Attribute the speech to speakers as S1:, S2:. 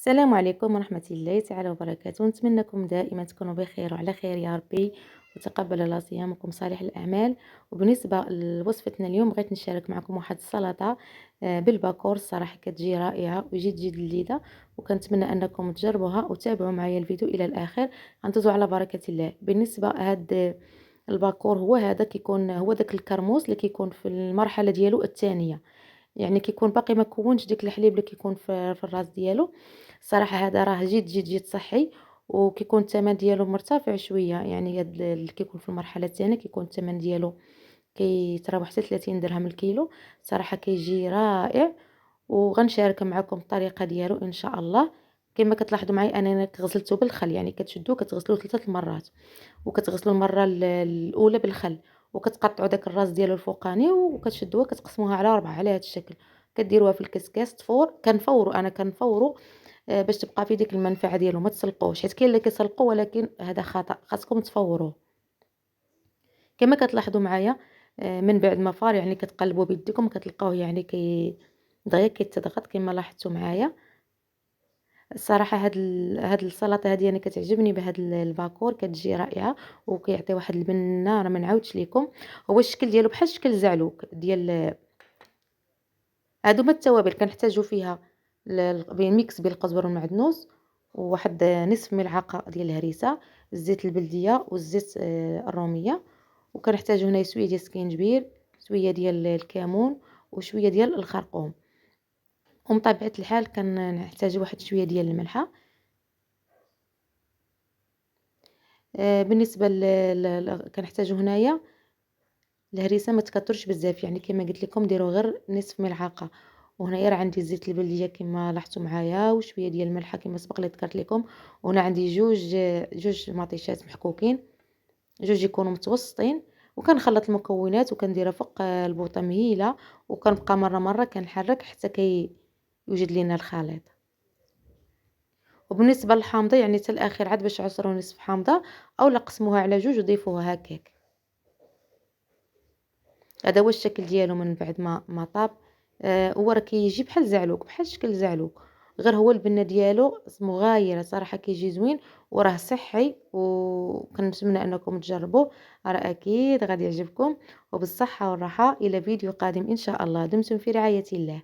S1: السلام عليكم ورحمة الله تعالى وبركاته. نتمنىكم دائما تكونوا بخير وعلى خير يا ربي، وتقبل الله صيامكم صالح الأعمال. وبالنسبة لوصفتنا اليوم بغيت نشارك معكم واحد السلطة بالباكور. الصراحة كتجي رائعة وجد جد لذيذة، وكنتمنى أنكم تجربوها وتابعوا معايا الفيديو إلى الآخر. غندوزو على بركة الله. بالنسبة هاد الباكور هو هذا كيكون هو داك الكرموس اللي كيكون في المرحلة ديالو الثانية، يعني كيكون باقي ما كونش ديك الحليب اللي كيكون في الراس ديالو. الصراحه هذا راه جد صحي، وكيكون الثمن ديالو مرتفع شويه. يعني هاد اللي كيكون في المرحله الثانيه كيكون الثمن ديالو كيتراوح حتى 30 درهم الكيلو. صراحه كيجي رائع، وغنشارك معكم الطريقه ديالو ان شاء الله. كما كتلاحظوا معايا انا غسلته بالخل، يعني كتشدوه كتغسلوه 3 المرات، وكتغسلوا المره الاولى بالخل، وكتقطعوا داك الراس ديالو الفوقاني وكتشدوها كتقسموها على 4 على هذا الشكل. كديروها في الكسكاس تفور. كنفورو باش تبقى في ديك المنفعه ديالو، ما تسلقوش حيت كاين اللي كيسلقوا، ولكن هذا خطا، خاصكم تفوروه. كما كتلاحظوا معايا من بعد ما فار يعني كتقلبوا بيديكم كتلقاوه يعني دغيا كيتضغط كما لاحظتوا معايا. الصراحه هاد السلطه هذه انا كتعجبني بهاد الباكور، كتجي رائعه وكيعطي واحد البنه راه ما نعاودش لكم. هو الشكل ديالو بحال شكل الزعلوك ديال هادو. هما التوابل كنحتاجو فيها بين ميكس بين القزبر والمعدنوس، وواحد نصف ملعقه ديال الهريسه، الزيت البلديه والزيت الروميه، وكنحتاجو هنا شويه ديال السكينجبير، شويه ديال الكمون، وشويه ديال الخرقوم. ومن طبيعه الحال كنحتاجو واحد شويه ديال الملحه. بالنسبه كنحتاجو هنايا الهريسه ما تكثرش بزاف، يعني كما قلت لكم ديروا غير نصف ملعقه. وهنايا راه عندي الزيت البلديه كما لاحظتوا معايا، وشويه ديال الملحه كما سبق لي ذكرت لكم. وهنا عندي جوج مطيشات محكوكين، جوج يكونوا متوسطين. وكنخلط المكونات وكنديرها فوق البوطه مهيله، وكنبقى مره كنحرك حتى يوجد لينا الخليط. وبالنسبه للحامضه يعني حتى الاخير عاد باش عصروا نصف حامضه، او قسموها على جوج وضيفوها هكاك. هذا هو الشكل ديالو من بعد ما طاب. هو راه كيجي بحال الزعلوك، بحال شكل الزعلوك، غير هو البنه ديالو مغايره. صراحه كيجي زوين وراه صحي، وكنتمنى انكم تجربوه، راه اكيد غادي يعجبكم. وبالصحه والراحه، الى فيديو قادم ان شاء الله. دمتم في رعايه الله.